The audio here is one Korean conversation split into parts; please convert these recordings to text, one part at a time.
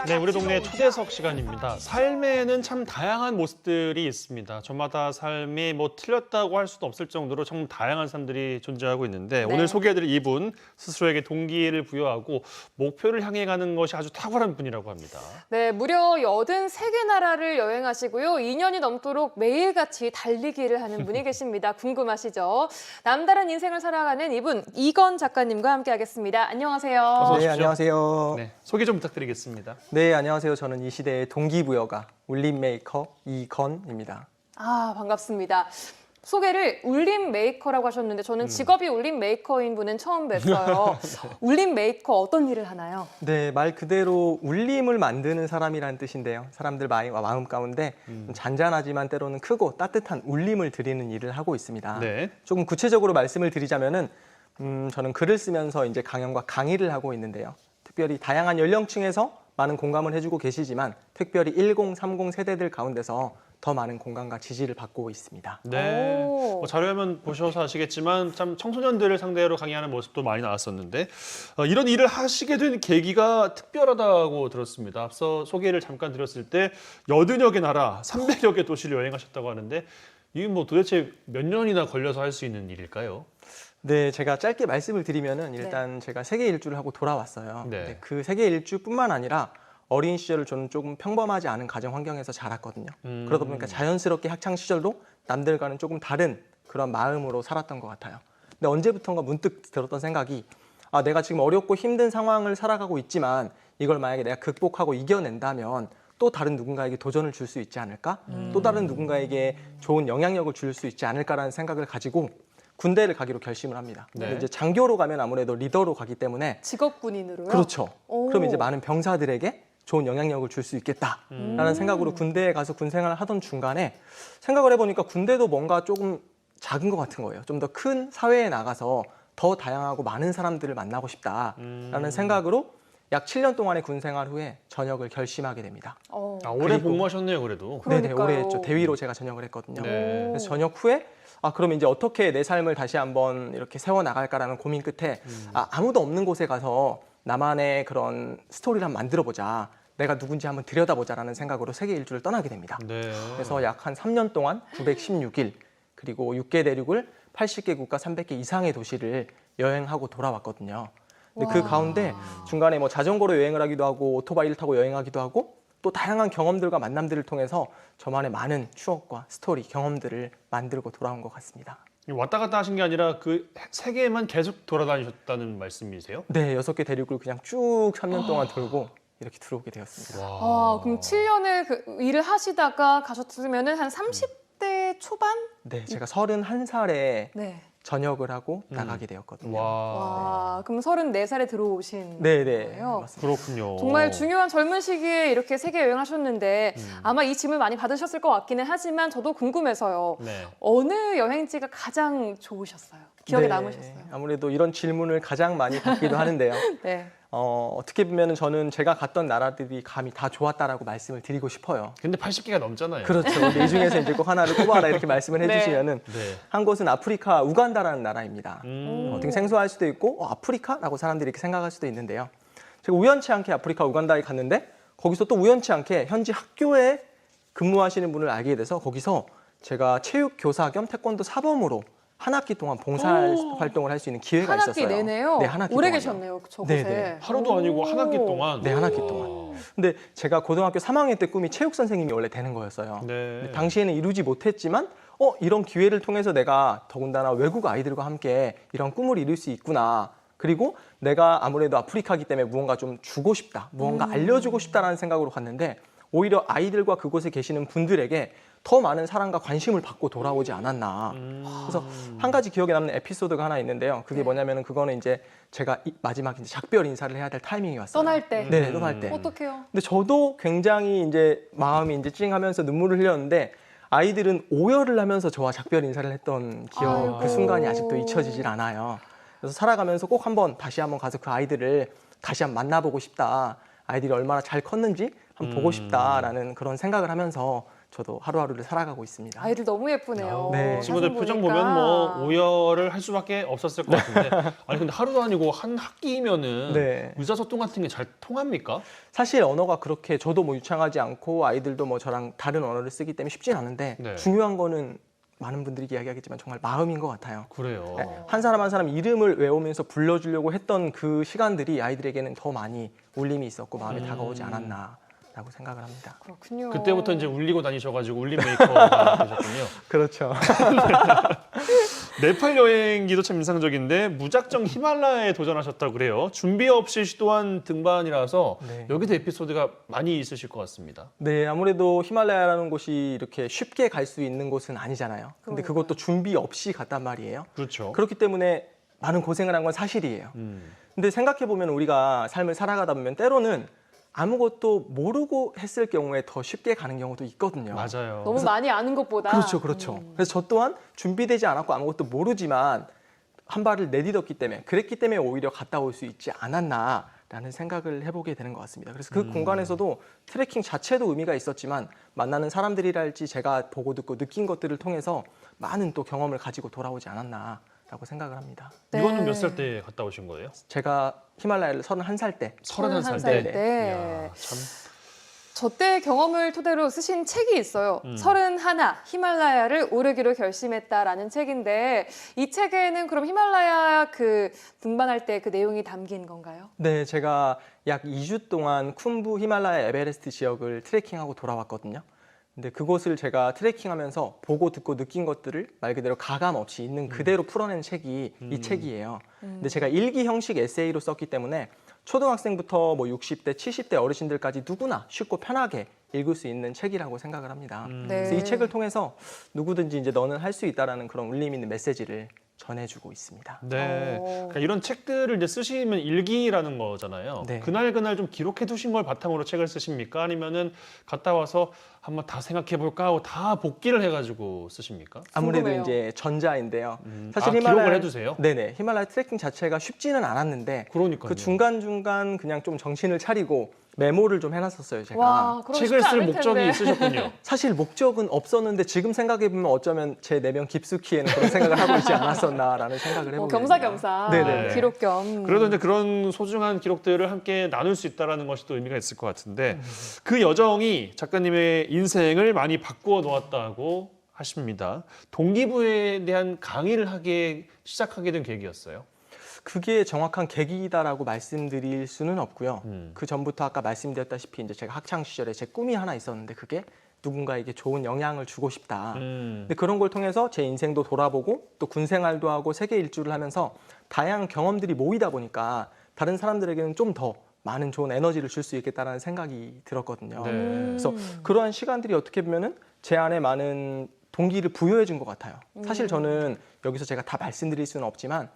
네, 우리 동네 초대석 시간입니다. 삶에는 참 다양한 모습들이 있습니다. 저마다 삶이 뭐 틀렸다고 할 수도 없을 정도로 정말 다양한 사람들이 존재하고 있는데 오늘 소개해드릴 이분 스스로에게 동기를 부여하고 목표를 향해 가는 것이 아주 탁월한 분이라고 합니다. 네, 무려 83개 나라를 여행하시고요. 2년이 넘도록 매일같이 달리기를 하는 분이 계십니다. 궁금하시죠? 남다른 인생을 살아가는 이분 이건 작가님과 함께하겠습니다. 안녕하세요. 어서 오십시오. 네, 안녕하세요. 네, 소개 좀 부탁드리겠습니다. 네, 안녕하세요. 저는 이 시대의 동기부여가 울림 메이커 이건입니다. 아, 반갑습니다. 소개를 울림 메이커라고 하셨는데 저는 직업이 울림 메이커인 분은 처음 뵀어요. 울림 메이커 어떤 일을 하나요? 네, 말 그대로 울림을 만드는 사람이라는 뜻인데요. 사람들 마음 가운데 잔잔하지만 때로는 크고 따뜻한 울림을 드리는 일을 하고 있습니다. 네. 조금 구체적으로 말씀을 드리자면은 저는 글을 쓰면서 이제 강연과 강의를 하고 있는데요. 특별히 다양한 연령층에서 많은 공감을 해주고 계시지만 특별히 10, 30 세대들 가운데서 더 많은 공감과 지지를 받고 있습니다. 네. 오. 자료화면 보셔서 아시겠지만 참 청소년들을 상대로 강의하는 모습도 많이 나왔었는데 이런 일을 하시게 된 계기가 특별하다고 들었습니다. 앞서 소개를 잠깐 드렸을 때 80여 개 나라, 300여 개 도시를 여행하셨다고 하는데 이게 뭐 도대체 몇 년이나 걸려서 할 수 있는 일일까요? 네, 제가 짧게 말씀을 드리면은 일단 제가 세계 일주를 하고 돌아왔어요. 네. 근데 그 세계 일주뿐만 아니라 어린 시절을 저는 조금 평범하지 않은 가정 환경에서 자랐거든요. 그러다 보니까 자연스럽게 학창 시절도 남들과는 조금 다른 그런 마음으로 살았던 것 같아요. 근데 언제부턴가 문득 들었던 생각이 내가 지금 어렵고 힘든 상황을 살아가고 있지만 이걸 만약에 내가 극복하고 이겨낸다면 또 다른 누군가에게 도전을 줄 수 있지 않을까? 또 다른 누군가에게 좋은 영향력을 줄 수 있지 않을까라는 생각을 가지고 군대를 가기로 결심을 합니다. 네. 근데 이제 장교로 가면 아무래도 리더로 가기 때문에 직업 군인으로요? 그렇죠. 오. 그럼 이제 많은 병사들에게 좋은 영향력을 줄 수 있겠다라는 생각으로 군대에 가서 군 생활을 하던 중간에 생각을 해보니까 군대도 뭔가 조금 작은 것 같은 거예요. 좀 더 큰 사회에 나가서 더 다양하고 많은 사람들을 만나고 싶다라는 생각으로 약 7년 동안의 군 생활 후에 전역을 결심하게 됩니다. 오래 그리고- 복무하셨네요, 그래도. 네네, 그러니까요. 오래 했죠. 대위로 제가 전역을 했거든요. 네. 그래서 전역 후에 그럼 이제 어떻게 내 삶을 다시 한번 이렇게 세워나갈까라는 고민 끝에 아무도 없는 곳에 가서 나만의 그런 스토리를 한번 만들어보자. 내가 누군지 한번 들여다보자라는 생각으로 세계 일주를 떠나게 됩니다. 네. 그래서 약 한 3년 동안 916일 그리고 6개 대륙을 80개 국가 300개 이상의 도시를 여행하고 돌아왔거든요. 근데 그 가운데 중간에 뭐 자전거로 여행을 하기도 하고 오토바이를 타고 여행하기도 하고 또 다양한 경험들과 만남들을 통해서 저만의 많은 추억과 스토리, 경험들을 만들고 돌아온 것 같습니다. 왔다 갔다 하신 게 아니라 그 세계만 계속 돌아다니셨다는 말씀이세요? 네, 6개 대륙을 그냥 쭉 3년 동안 돌고 이렇게 들어오게 되었습니다. 그럼 7년을 그 일을 하시다가 가셨으면 한 30대 초반? 네, 제가 31살에 네. 전역을 하고 나가게 되었거든요. 와, 그럼 34살에 들어오신 네네, 거예요? 맞습니다. 그렇군요. 정말 중요한 젊은 시기에 이렇게 세계 여행하셨는데 아마 이 짐을 많이 받으셨을 것 같기는 하지만 저도 궁금해서요. 네. 어느 여행지가 가장 좋으셨어요? 기억에 네, 남으셨어요? 아무래도 이런 질문을 가장 많이 받기도 하는데요. 네. 어떻게 보면 저는 제가 갔던 나라들이 감히 다 좋았다라고 말씀을 드리고 싶어요. 근데 80개가 넘잖아요. 그렇죠. 근데 이 중에서 이제 꼭 하나를 꼽아라 이렇게 말씀을 네. 해주시면은 네. 한 곳은 아프리카 우간다라는 나라입니다. 음. 어떻게 생소할 수도 있고 아프리카라고 사람들이 이렇게 생각할 수도 있는데요. 제가 우연치 않게 아프리카 우간다에 갔는데 거기서 또 우연치 않게 현지 학교에 근무하시는 분을 알게 돼서 거기서 제가 체육 교사 겸 태권도 사범으로 한 학기 동안 봉사 활동을 할 수 있는 기회가 한 학기 있었어요. 내내요? 네, 한 학기 오래 동안요. 계셨네요, 저곳에. 네네. 하루도 아니고 한 학기 동안. 네, 한 학기 동안. 근데 제가 고등학교 3학년 때 꿈이 체육 선생님이 원래 되는 거였어요. 네. 근데 당시에는 이루지 못했지만 이런 기회를 통해서 내가 더군다나 외국 아이들과 함께 이런 꿈을 이룰 수 있구나. 그리고 내가 아무래도 아프리카이기 때문에 무언가 좀 주고 싶다. 무언가 알려주고 싶다라는 생각으로 갔는데 오히려 아이들과 그곳에 계시는 분들에게 더 많은 사랑과 관심을 받고 돌아오지 않았나. 그래서 한 가지 기억에 남는 에피소드가 하나 있는데요. 그게 뭐냐면은 그거는 이제 제가 마지막 이제 작별 인사를 해야 될 타이밍이 왔어요. 떠날 때? 네, 떠날 때. 어떡해요? 근데 저도 굉장히 이제 마음이 이제 찡하면서 눈물을 흘렸는데 아이들은 오열을 하면서 저와 작별 인사를 했던 기억, 아이고. 그 순간이 아직도 잊혀지질 않아요. 그래서 살아가면서 꼭 다시 한번 가서 그 아이들을 다시 한번 만나보고 싶다. 아이들이 얼마나 잘 컸는지 한번 보고 싶다라는 그런 생각을 하면서 저도 하루하루를 살아가고 있습니다. 아이들 너무 예쁘네요. 네. 친구들 사진 표정 보니까. 보면 뭐 오열을 할 수밖에 없었을 것 같은데 아니 근데 하루도 아니고 한 학기면은 네. 의사소통 같은 게 잘 통합니까? 사실 언어가 그렇게 저도 뭐 유창하지 않고 아이들도 뭐 저랑 다른 언어를 쓰기 때문에 쉽진 않은데 네. 중요한 거는 많은 분들이 이야기하겠지만 정말 마음인 것 같아요. 그래요. 네, 한 사람 이름을 외우면서 불러주려고 했던 그 시간들이 아이들에게는 더 많이 울림이 있었고 마음에 다가오지 않았나라고 생각을 합니다. 그렇군요. 그때부터 이제 울리고 다니셔가지고 울림 메이커가 되셨군요. 그렇죠. 네팔 여행기도 참 인상적인데 무작정 히말라야에 도전하셨다고 그래요. 준비 없이 시도한 등반이라서 네. 여기도 에피소드가 많이 있으실 것 같습니다. 네, 아무래도 히말라야라는 곳이 이렇게 쉽게 갈 수 있는 곳은 아니잖아요. 근데 그것도 준비 없이 갔단 말이에요. 그렇죠. 그렇기 때문에 많은 고생을 한 건 사실이에요. 근데 생각해 보면 우리가 삶을 살아가다 보면 때로는 아무것도 모르고 했을 경우에 더 쉽게 가는 경우도 있거든요. 맞아요. 너무 많이 아는 것보다. 그렇죠. 그래서 저 또한 준비되지 않았고 아무것도 모르지만 한 발을 내딛었기 때문에 그랬기 때문에 오히려 갔다 올 수 있지 않았나라는 생각을 해보게 되는 것 같습니다. 그래서 그 공간에서도 트레킹 자체도 의미가 있었지만 만나는 사람들이랄지 제가 보고 듣고 느낀 것들을 통해서 많은 또 경험을 가지고 돌아오지 않았나라고 생각을 합니다. 네. 이거는 몇 살 때 갔다 오신 거예요? 제가 히말라야를 31살 때 31살 31살 때. 때. 이야, 참. 저 때 경험을 토대로 쓰신 책이 있어요. 31 히말라야를 오르기로 결심했다라는 책인데 이 책에는 그럼 히말라야 그 등반할 때 그 내용이 담긴 건가요? 네, 제가 약 2주 동안 쿰부 히말라야 에베레스트 지역을 트레킹하고 돌아왔거든요. 근데 그곳을 제가 트레킹하면서 보고 듣고 느낀 것들을 말 그대로 가감 없이 있는 그대로 풀어낸 책이 이 책이에요. 근데 제가 일기 형식 에세이로 썼기 때문에 초등학생부터 뭐 60대, 70대 어르신들까지 누구나 쉽고 편하게 읽을 수 있는 책이라고 생각을 합니다. 그래서 이 책을 통해서 누구든지 이제 너는 할 수 있다라는 그런 울림 있는 메시지를 전해주고 있습니다. 네. 그러니까 이런 책들을 이제 쓰시면 일기라는 거잖아요. 네. 그날 좀 기록해 두신 걸 바탕으로 책을 쓰십니까? 아니면은 갔다 와서 한번 다 생각해 볼까 하고 다 복기를 해가지고 쓰십니까? 아무래도 궁금해요. 이제 전자인데요. 기록을 해두세요? 네네. 히말라야 트레킹 자체가 쉽지는 않았는데 그러니까요. 그 중간중간 그냥 좀 정신을 차리고 메모를 좀 해놨었어요, 제가. 와, 그럼 책을 쉽지 쓸 않을 목적이 텐데. 있으셨군요. 사실 목적은 없었는데 지금 생각해보면 어쩌면 제 내면 깊숙이에는 그런 생각을 하고 있지 않았었나라는 생각을 해보게 겸사겸사 네네. 기록 겸. 그래도 이제 그런 소중한 기록들을 함께 나눌 수 있다는 것이 또 의미가 있을 것 같은데 그 여정이 작가님의 인생을 많이 바꾸어 놓았다고 하십니다. 동기부여에 대한 강의를 시작하게 된 계기였어요. 그게 정확한 계기다라고 말씀드릴 수는 없고요. 그 전부터 아까 말씀드렸다시피 이제 제가 학창 시절에 제 꿈이 하나 있었는데 그게 누군가에게 좋은 영향을 주고 싶다. 근데 그런 걸 통해서 제 인생도 돌아보고 또 군 생활도 하고 세계 일주를 하면서 다양한 경험들이 모이다 보니까 다른 사람들에게는 좀 더 많은 좋은 에너지를 줄 수 있겠다라는 생각이 들었거든요. 네. 그래서 그러한 시간들이 어떻게 보면은 제 안에 많은 동기를 부여해 준 것 같아요. 사실 저는 여기서 제가 다 말씀드릴 수는 없지만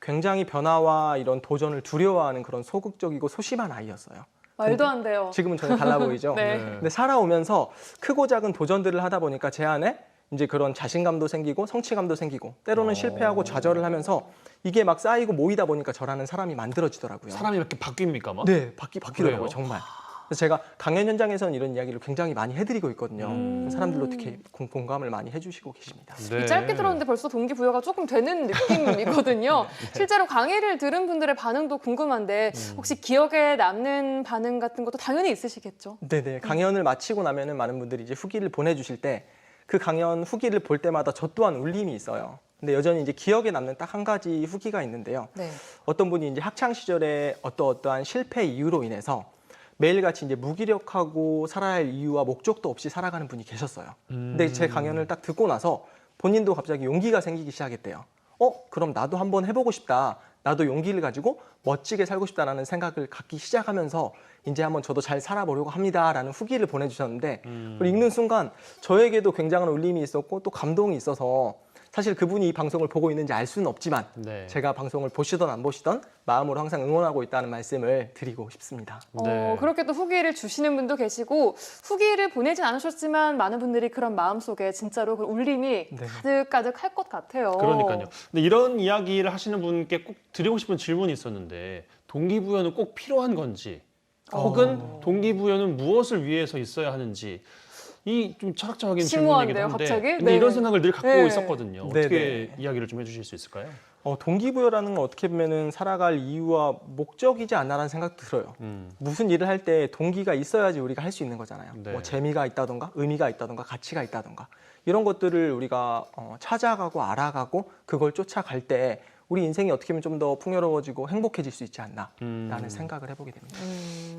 굉장히 변화와 이런 도전을 두려워하는 그런 소극적이고 소심한 아이였어요. 말도 안 돼요. 지금은 전혀 달라 보이죠? 네. 근데 살아오면서 크고 작은 도전들을 하다 보니까 제 안에 이제 그런 자신감도 생기고 성취감도 생기고 때로는 실패하고 좌절을 하면서 이게 막 쌓이고 모이다 보니까 저라는 사람이 만들어지더라고요. 사람이 이렇게 바뀝니까? 막? 네, 바뀌더라고요, 그래요? 정말. 그래서 제가 강연 현장에서는 이런 이야기를 굉장히 많이 해드리고 있거든요. 사람들도 특히 공감을 많이 해주시고 계십니다. 네. 이 짧게 들었는데 벌써 동기부여가 조금 되는 느낌이거든요. 실제로 강의를 들은 분들의 반응도 궁금한데 혹시 기억에 남는 반응 같은 것도 당연히 있으시겠죠? 네네. 강연을 마치고 나면은 많은 분들이 이제 후기를 보내주실 때 그 강연 후기를 볼 때마다 저 또한 울림이 있어요. 근데 여전히 이제 기억에 남는 딱 한 가지 후기가 있는데요. 네. 어떤 분이 이제 학창 시절에 어떠한 실패 이유로 인해서 매일같이 이제 무기력하고 살아야 할 이유와 목적도 없이 살아가는 분이 계셨어요. 근데 제 강연을 딱 듣고 나서 본인도 갑자기 용기가 생기기 시작했대요. 그럼 나도 한번 해보고 싶다. 나도 용기를 가지고 멋지게 살고 싶다라는 생각을 갖기 시작하면서 이제 한번 저도 잘 살아보려고 합니다라는 후기를 보내주셨는데 그걸 읽는 순간 저에게도 굉장한 울림이 있었고 또 감동이 있어서 사실 그분이 이 방송을 보고 있는지 알 수는 없지만 네. 제가 방송을 보시던 안 보시던 마음으로 항상 응원하고 있다는 말씀을 드리고 싶습니다. 네. 그렇게 또 후기를 주시는 분도 계시고 후기를 보내진 않으셨지만 많은 분들이 그런 마음속에 진짜로 그 울림이 네. 가득가득 할 것 같아요. 그러니까요. 근데 이런 이야기를 하시는 분께 꼭 드리고 싶은 질문이 있었는데 동기부여는 꼭 필요한 건지 혹은 동기부여는 무엇을 위해서 있어야 하는지 이 좀 철학적인 심오한데요, 질문이긴 한데 갑자기? 근데 네. 이런 생각을 늘 갖고 네. 있었거든요. 네, 어떻게 네. 이야기를 좀 해주실 수 있을까요? 동기부여라는 건 어떻게 보면은 살아갈 이유와 목적이지 않나라는 생각도 들어요. 무슨 일을 할 때 동기가 있어야지 우리가 할 수 있는 거잖아요. 네. 뭐 재미가 있다던가 의미가 있다던가 가치가 있다던가 이런 것들을 우리가 찾아가고 알아가고 그걸 쫓아갈 때 우리 인생이 어떻게 보면 좀 더 풍요로워지고 행복해질 수 있지 않나라는 생각을 해보게 됩니다.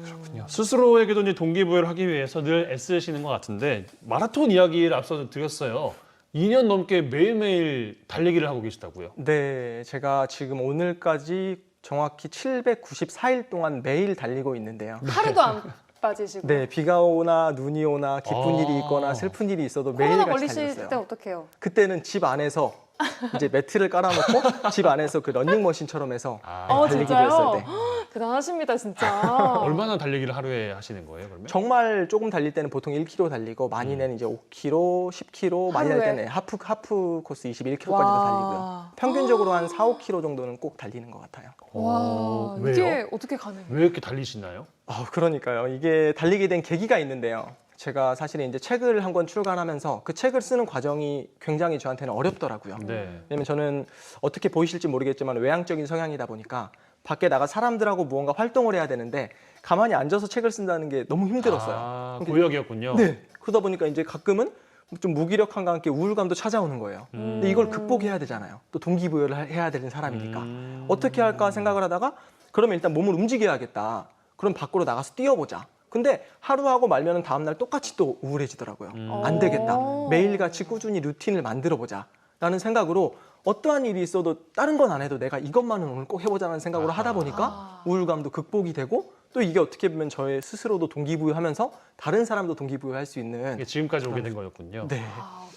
그렇군요. 스스로에게도 이제 동기부여를 하기 위해서 늘 애쓰시는 것 같은데 마라톤 이야기를 앞서 드렸어요. 2년 넘게 매일매일 달리기를 하고 계시다고요? 네, 제가 지금 오늘까지 정확히 794일 동안 매일 달리고 있는데요. 하루도 안 빠지시고. 네, 비가 오나 눈이 오나 기쁜 일이 있거나 슬픈 일이 있어도 코로나 매일같이 걸리실 달렸어요. 때 어떡해요? 그때는 집 안에서 이제 매트를 깔아놓고 집 안에서 그 런닝머신처럼 해서 달리기를 진짜요? 했어요. 네. 대단하십니다, 진짜. 얼마나 달리기를 하루에 하시는 거예요, 그러면? 정말 조금 달릴 때는 보통 1km 달리고 많이는 이제 5km, 10km, 많이 달릴 하루에? 때는 하프 코스 21km까지도 와. 달리고요. 평균적으로 한 4, 5km 정도는 꼭 달리는 것 같아요. 와, 왜요? 이게 어떻게 가능해요? 왜 이렇게 달리시나요? 그러니까요. 이게 달리게 된 계기가 있는데요. 제가 사실은 이제 책을 한 권 출간하면서 그 책을 쓰는 과정이 굉장히 저한테는 어렵더라고요. 네. 왜냐면 저는 어떻게 보이실지 모르겠지만 외향적인 성향이다 보니까 밖에 나가 사람들하고 무언가 활동을 해야 되는데 가만히 앉아서 책을 쓴다는 게 너무 힘들었어요. 고역이었군요. 네. 그러다 보니까 이제 가끔은 좀 무기력함과 함께 우울감도 찾아오는 거예요. 근데 이걸 극복해야 되잖아요. 또 동기부여를 해야 되는 사람이니까. 어떻게 할까 생각을 하다가 그러면 일단 몸을 움직여야겠다. 그럼 밖으로 나가서 뛰어보자. 근데 하루하고 말면은 다음날 똑같이 또 우울해지더라고요. 안 되겠다. 매일같이 꾸준히 루틴을 만들어보자. 라는 생각으로 어떠한 일이 있어도 다른 건 안 해도 내가 이것만은 오늘 꼭 해보자는 생각으로 하다 보니까 우울감도 극복이 되고 또 이게 어떻게 보면 저의 스스로도 동기부여하면서 다른 사람도 동기부여할 수 있는 이게 지금까지 오게 된 거였군요. 네.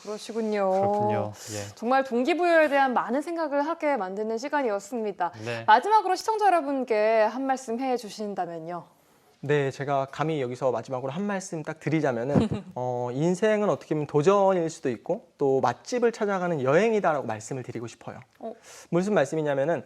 그러시군요. 그렇군요. 예. 정말 동기부여에 대한 많은 생각을 하게 만드는 시간이었습니다. 네. 마지막으로 시청자 여러분께 한 말씀 해주신다면요. 네, 제가 감히 여기서 마지막으로 한 말씀 딱 드리자면은 인생은 어떻게 보면 도전일 수도 있고 또 맛집을 찾아가는 여행이다라고 말씀을 드리고 싶어요. 무슨 말씀이냐면은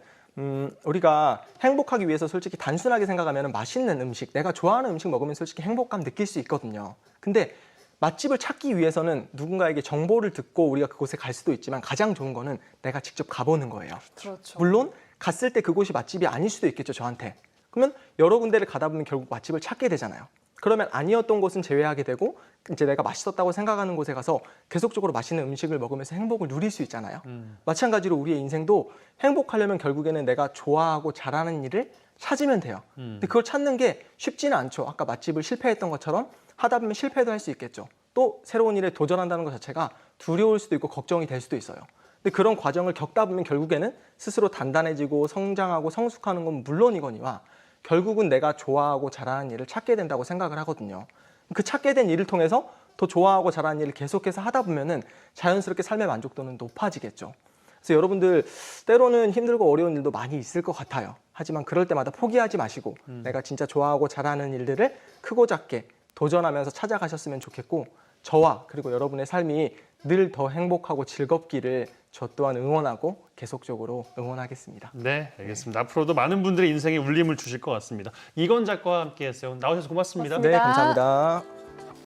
우리가 행복하기 위해서 솔직히 단순하게 생각하면 맛있는 음식, 내가 좋아하는 음식 먹으면 솔직히 행복감 느낄 수 있거든요. 근데 맛집을 찾기 위해서는 누군가에게 정보를 듣고 우리가 그곳에 갈 수도 있지만 가장 좋은 거는 내가 직접 가보는 거예요. 그렇죠. 물론 갔을 때 그곳이 맛집이 아닐 수도 있겠죠, 저한테. 그러면 여러 군데를 가다 보면 결국 맛집을 찾게 되잖아요. 그러면 아니었던 곳은 제외하게 되고 이제 내가 맛있었다고 생각하는 곳에 가서 계속적으로 맛있는 음식을 먹으면서 행복을 누릴 수 있잖아요. 마찬가지로 우리의 인생도 행복하려면 결국에는 내가 좋아하고 잘하는 일을 찾으면 돼요. 근데 그걸 찾는 게 쉽지는 않죠. 아까 맛집을 실패했던 것처럼 하다 보면 실패도 할 수 있겠죠. 또 새로운 일에 도전한다는 것 자체가 두려울 수도 있고 걱정이 될 수도 있어요. 근데 그런 과정을 겪다 보면 결국에는 스스로 단단해지고 성장하고 성숙하는 건 물론이거니와 결국은 내가 좋아하고 잘하는 일을 찾게 된다고 생각을 하거든요. 그 찾게 된 일을 통해서 더 좋아하고 잘하는 일을 계속해서 하다 보면은 자연스럽게 삶의 만족도는 높아지겠죠. 그래서 여러분들 때로는 힘들고 어려운 일도 많이 있을 것 같아요. 하지만 그럴 때마다 포기하지 마시고 내가 진짜 좋아하고 잘하는 일들을 크고 작게 도전하면서 찾아가셨으면 좋겠고 저와 그리고 여러분의 삶이 늘 더 행복하고 즐겁기를 저 또한 응원하고 계속적으로 응원하겠습니다. 네, 알겠습니다. 앞으로도 많은 분들의 인생에 울림을 주실 것 같습니다. 이건 작가와 함께했어요. 나오셔서 고맙습니다. 고맙습니다. 네, 감사합니다.